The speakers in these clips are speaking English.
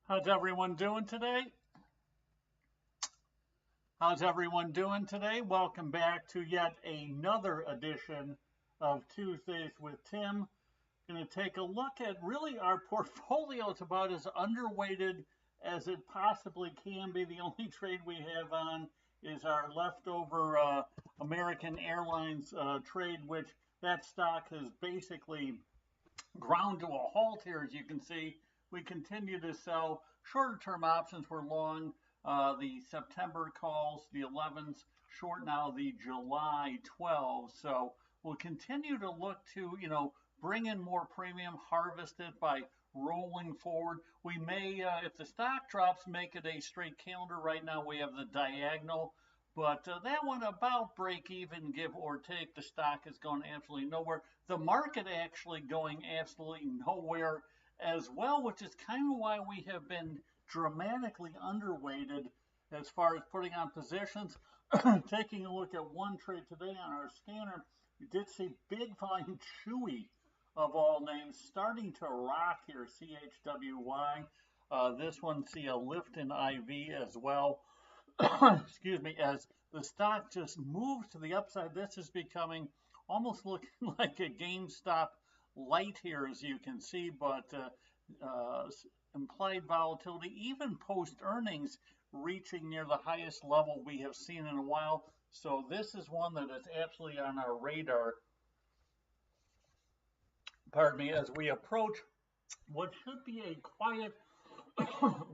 How's everyone doing today? How's everyone doing today? Welcome back to yet another edition of Tuesdays with Tim. Going to take a look at really our portfolio. It's about as underweighted as it possibly can be. The only trade we have on is our leftover American Airlines trade, which that stock has basically ground to a halt here. As you can see, we continue to sell shorter term options. We're long the September calls, the 11s, short now the July 12s. So we'll continue to look to, bring in more premium, harvest it by rolling forward. We may, if the stock drops, make it a straight calendar. Right now we have the diagonal. But that one about break even, give or take. The stock is going absolutely nowhere. The market actually going absolutely nowhere as well, which is kind of why we have been dramatically underweighted as far as putting on positions. Taking a look at one trade today on our scanner, we did see big volume Chewy of all names starting to rock here, CHWY. This one see a lift in IV as well. Excuse me, as the stock just moves to the upside. This is becoming almost looking like a GameStop light here, as you can see, but implied volatility, even post earnings, reaching near the highest level we have seen in a while. So this is one that is absolutely on our radar, pardon me, as we approach what should be a quiet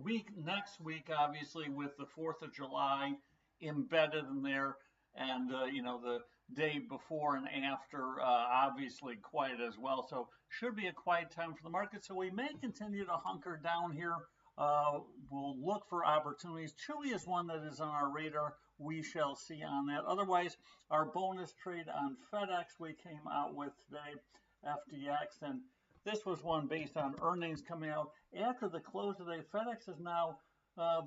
week next week, obviously, with the 4th of July embedded in there, and the day before and after, obviously quiet as well. So should be a quiet time for the market. So we may continue to hunker down here. We'll look for opportunities. Chewy is one that is on our radar. We shall see on that. Otherwise, our bonus trade on FedEx we came out with today, FDX, and this was one based on earnings coming out after the close today. FedEx is now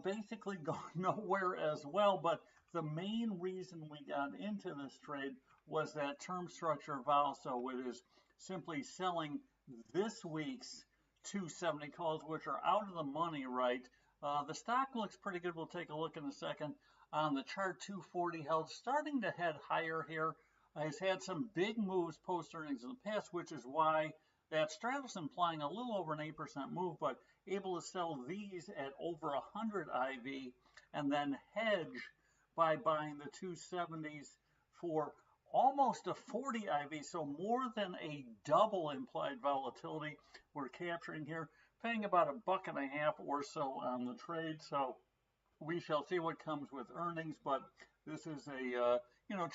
basically going nowhere as well, but the main reason we got into this trade was that term structure vol. So it is simply selling this week's 270 calls, which are out of the money, right? The stock looks pretty good. We'll take a look in a second. On the chart, 240 held, starting to head higher here. Has had some big moves post earnings in the past, which is why that straddles implying a little over an 8% move, but able to sell these at over 100 IV and then hedge by buying the 270s for almost a 40 IV, so more than a double implied volatility we're capturing here, paying about $1.50 or so on the trade. So we shall see what comes with earnings, but this is a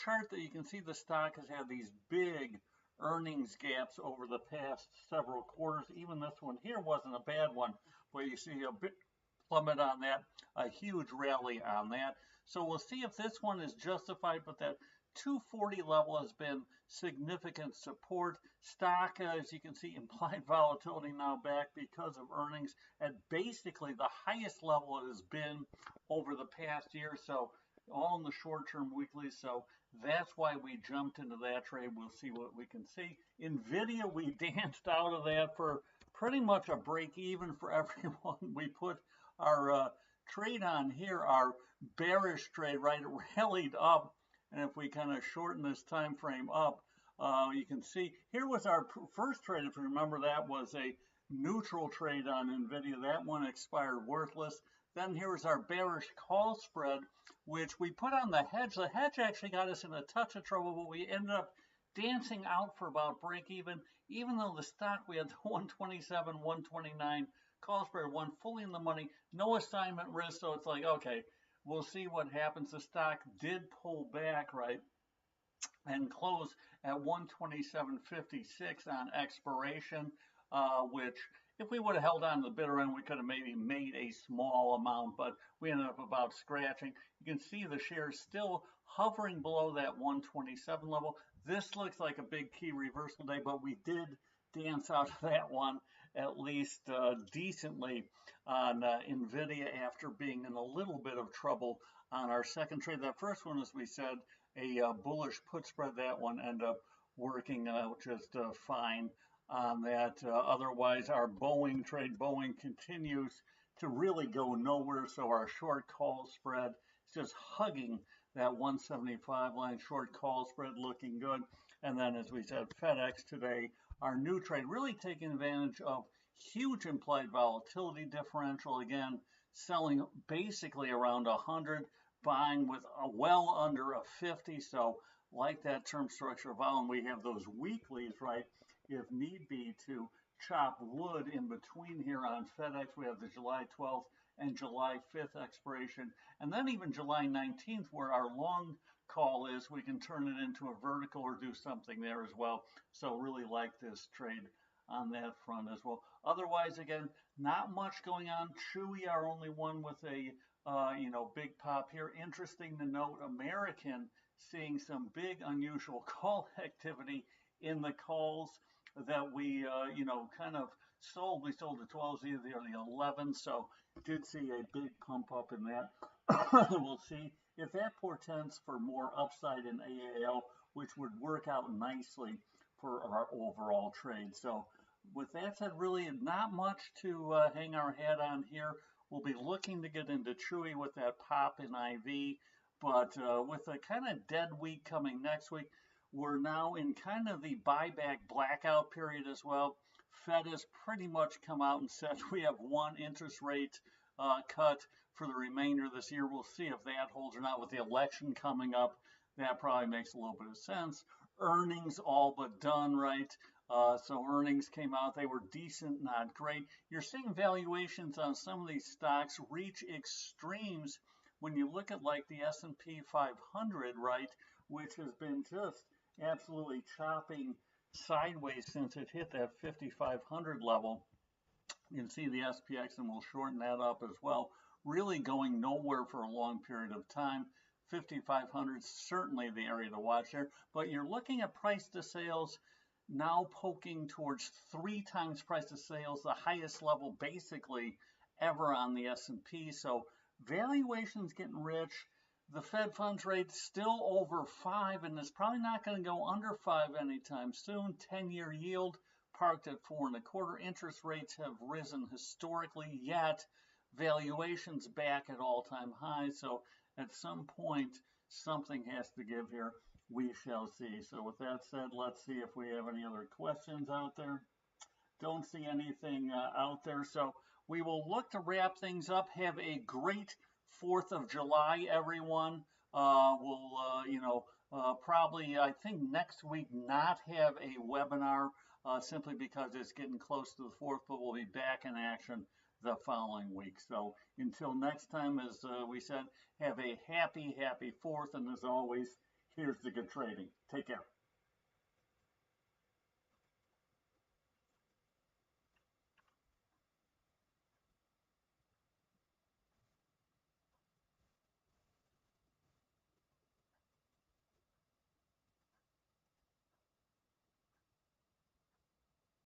chart that you can see the stock has had these big earnings gaps over the past several quarters. Even this one here wasn't a bad one, but you see a bit plummet on that, a huge rally on that. So we'll see if this one is justified, but that 240 level has been significant support. Stock, as you can see, implied volatility now back because of earnings at basically the highest level it has been over the past year. So all in the short-term weekly. So that's why we jumped into that trade. We'll see what we can see. NVIDIA, we danced out of that for pretty much a break even for everyone. We put our trade on here, our bearish trade, right? It rallied up. And if we kind of shorten this time frame up, you can see here was our first trade. If you remember, that was a neutral trade on NVIDIA. That one expired worthless. Then here's our bearish call spread, which we put on the hedge. The hedge actually got us in a touch of trouble, but we ended up dancing out for about break even though the stock, we had the 127, 129 call spread, one fully in the money, no assignment risk. So it's like, okay, we'll see what happens. The stock did pull back, right, and close at 127.56 on expiration, which if we would have held on to the bidder end, we could have maybe made a small amount, but we ended up about scratching. You can see the shares still hovering below that 127 level. This looks like a big key reversal day, but we did dance out of that one at least decently on NVIDIA after being in a little bit of trouble on our second trade. That first one, as we said, a bullish put spread. That one ended up working out just fine on that. Otherwise, our Boeing trade, Boeing continues to really go nowhere. So our short call spread is just hugging that 175 line, short call spread looking good. And then, as we said, FedEx today, our new trade really taking advantage of huge implied volatility differential. Again, selling basically around 100, buying with a well under a 50. So like that term structure of volume, we have those weeklies, right? If need be, to chop wood in between here on FedEx. We have the July 12th and July 5th expiration, and then even July 19th, where our long call is, we can turn it into a vertical or do something there as well. So really like this trade on that front as well. Otherwise, again, not much going on. Chewy, our only one with a big pop here. Interesting to note, American seeing some big unusual call activity in the calls that we kind of sold. We sold the 12s, either the 11s, so did see a big pump up in that. We'll see if that portends for more upside in AAL, which would work out nicely for our overall trade. So with that said, really not much to hang our hat on here. We'll be looking to get into Chewy with that pop in IV, but with a kind of dead week coming next week, we're now in kind of the buyback blackout period as well. Fed has pretty much come out and said we have one interest rate cut for the remainder of this year. We'll see if that holds or not. With the election coming up, that probably makes a little bit of sense. Earnings all but done, right? So earnings came out. They were decent, not great. You're seeing valuations on some of these stocks reach extremes when you look at like the S&P 500, right, which has been just absolutely chopping sideways since it hit that 5,500 level. You can see the SPX, and we'll shorten that up as well, really going nowhere for a long period of time. 5,500 is certainly the area to watch there, but you're looking at price to sales now poking towards 3 times price to sales, the highest level basically ever on the S&P. So valuations getting rich. The Fed funds rate still over 5, and it's probably not going to go under 5 anytime soon. 10-year yield parked at 4.25. Interest rates have risen historically, yet valuations back at all-time highs. So at some point, something has to give here. We shall see. So with that said, let's see if we have any other questions out there. Don't see anything out there. So we will look to wrap things up. Have a great 4th of July, everyone. We'll, probably, I think next week not have a webinar simply because it's getting close to the 4th, but we'll be back in action the following week. So until next time, as we said, have a happy 4th, and as always, here's the good trading. Take care.